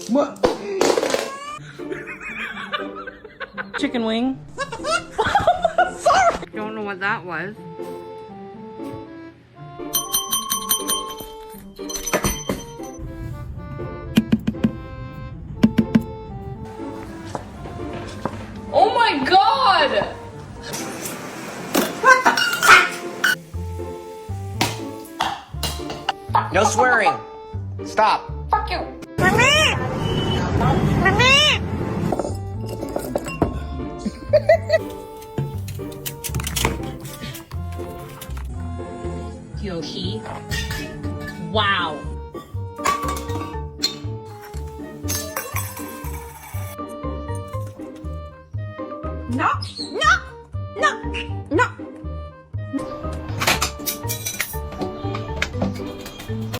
What? Chicken wing. Sorry. Don't know what that was. Oh my god! No swearing. Stop. Fuck you! Yoshi. Wow.